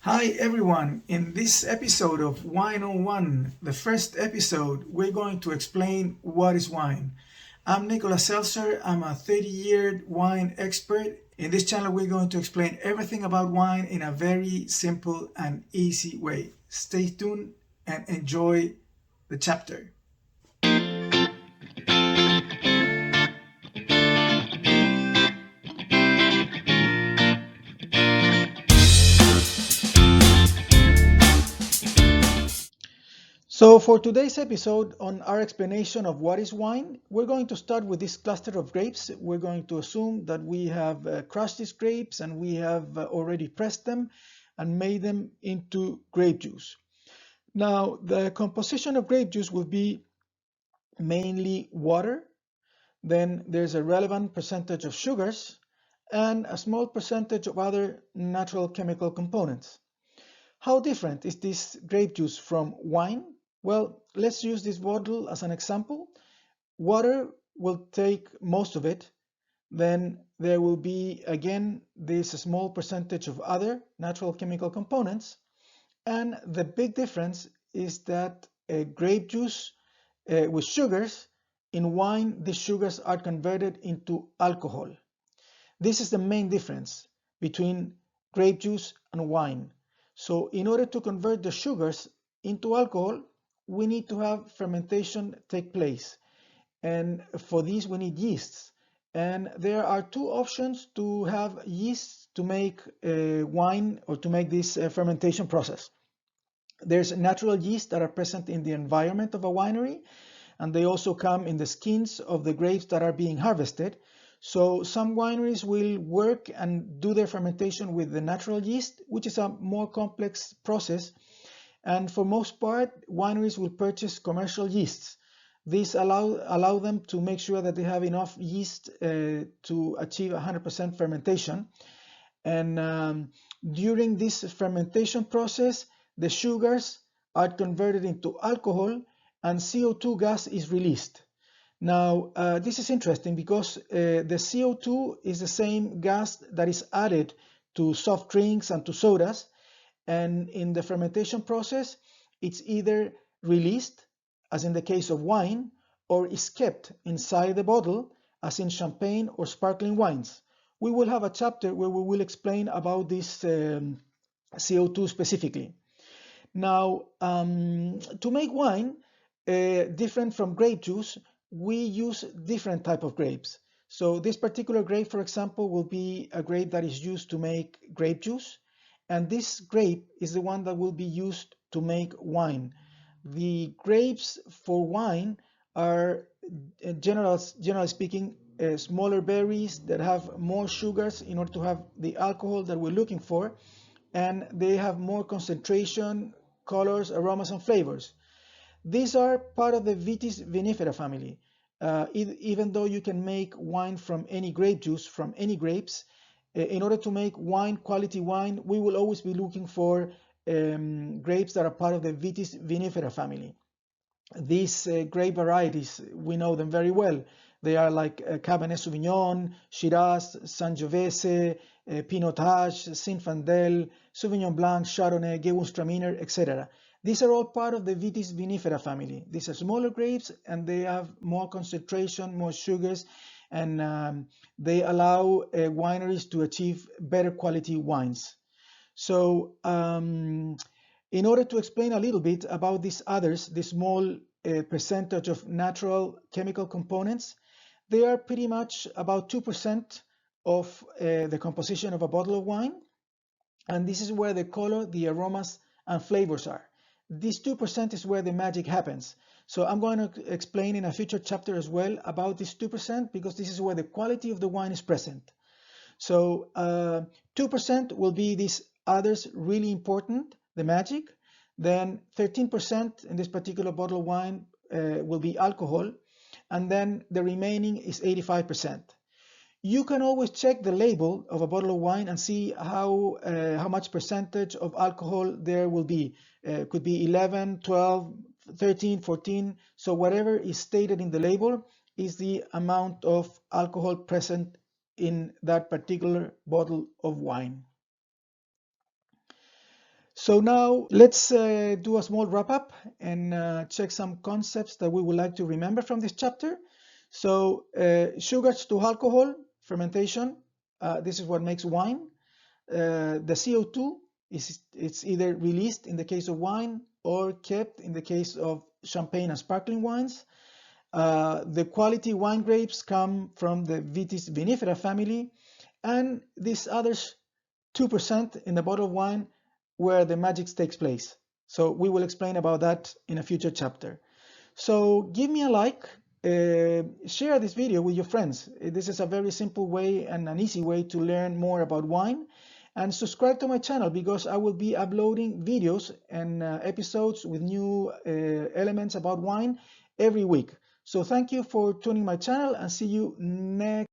Hi everyone, in this episode of Wine on One, the first episode, we're going to explain what is wine. I'm Nicolas Seltzer, I'm a 30-year wine expert. In this channel, we're going to explain everything about wine in a very simple and easy way. Stay tuned and enjoy the chapter. So for today's episode on our explanation of what is wine, we're going to start with this cluster of grapes. We're going to assume that we have crushed these grapes and we have already pressed them and made them into grape juice. Now, the composition of grape juice will be mainly water, then there's a relevant percentage of sugars, and a small percentage of other natural chemical components. How different is this grape juice from wine? Well, let's use this bottle as an example. Water will take most of it. Then there will be again this small percentage of other natural chemical components. And the big difference is that grape juice with sugars, in wine, the sugars are converted into alcohol. This is the main difference between grape juice and wine. So in order to convert the sugars into alcohol, we need to have fermentation take place. And for this, we need yeasts. And there are two options to have yeasts to make wine or to make this fermentation process. There's natural yeast that are present in the environment of a winery, and they also come in the skins of the grapes that are being harvested. So some wineries will work and do their fermentation with the natural yeast, which is a more complex process. And for most part, wineries will purchase commercial yeasts. These allow them to make sure that they have enough yeast to achieve 100% fermentation. And during this fermentation process, the sugars are converted into alcohol and CO2 gas is released. Now, this is interesting because the CO2 is the same gas that is added to soft drinks and to sodas. And in the fermentation process, it's either released, as in the case of wine, or is kept inside the bottle, as in champagne or sparkling wines. We will have a chapter where we will explain about this CO2 specifically. Now, to make wine, different from grape juice, we use different type of grapes. So this particular grape, for example, will be a grape that is used to make grape juice. And this grape is the one that will be used to make wine. The grapes for wine are, generally speaking, smaller berries that have more sugars in order to have the alcohol that we're looking for, and they have more concentration, colors, aromas, and flavors. These are part of the Vitis vinifera family. Even though you can make wine from any grape juice, from any grapes, in order to make wine, quality wine, we will always be looking for grapes that are part of the Vitis vinifera family. These grape varieties, we know them very well. They are like Cabernet Sauvignon, Shiraz, Sangiovese, Pinotage, Zinfandel, Sauvignon Blanc, Chardonnay, Gewürztraminer, etc. These are all part of the Vitis vinifera family. These are smaller grapes and they have more concentration, more sugars, and they allow wineries to achieve better quality wines. So in order to explain a little bit about these others, the small percentage of natural chemical components, they are pretty much about 2% of the composition of a bottle of wine. And this is where the color, the aromas, and flavors are. This 2% is where the magic happens. So I'm going to explain in a future chapter as well about this 2% because this is where the quality of the wine is present. So 2% will be these others really important, the magic. Then 13% in this particular bottle of wine will be alcohol. And then the remaining is 85%. You can always check the label of a bottle of wine and see how much percentage of alcohol there will be. Could be 11, 12, 13, 14. So whatever is stated in the label is the amount of alcohol present in that particular bottle of wine. So now let's do a small wrap up and check some concepts that we would like to remember from this chapter. So sugars to alcohol, fermentation, this is what makes wine. The CO2 it's either released in the case of wine or kept in the case of champagne and sparkling wines. The quality wine grapes come from the Vitis vinifera family, and these others 2% in the bottle of wine where the magic takes place. So we will explain about that in a future chapter. So give me a like, share this video with your friends. This is a very simple way and an easy way to learn more about wine. And subscribe to my channel because I will be uploading videos and episodes with new elements about wine every week. So thank you for tuning my channel and see you next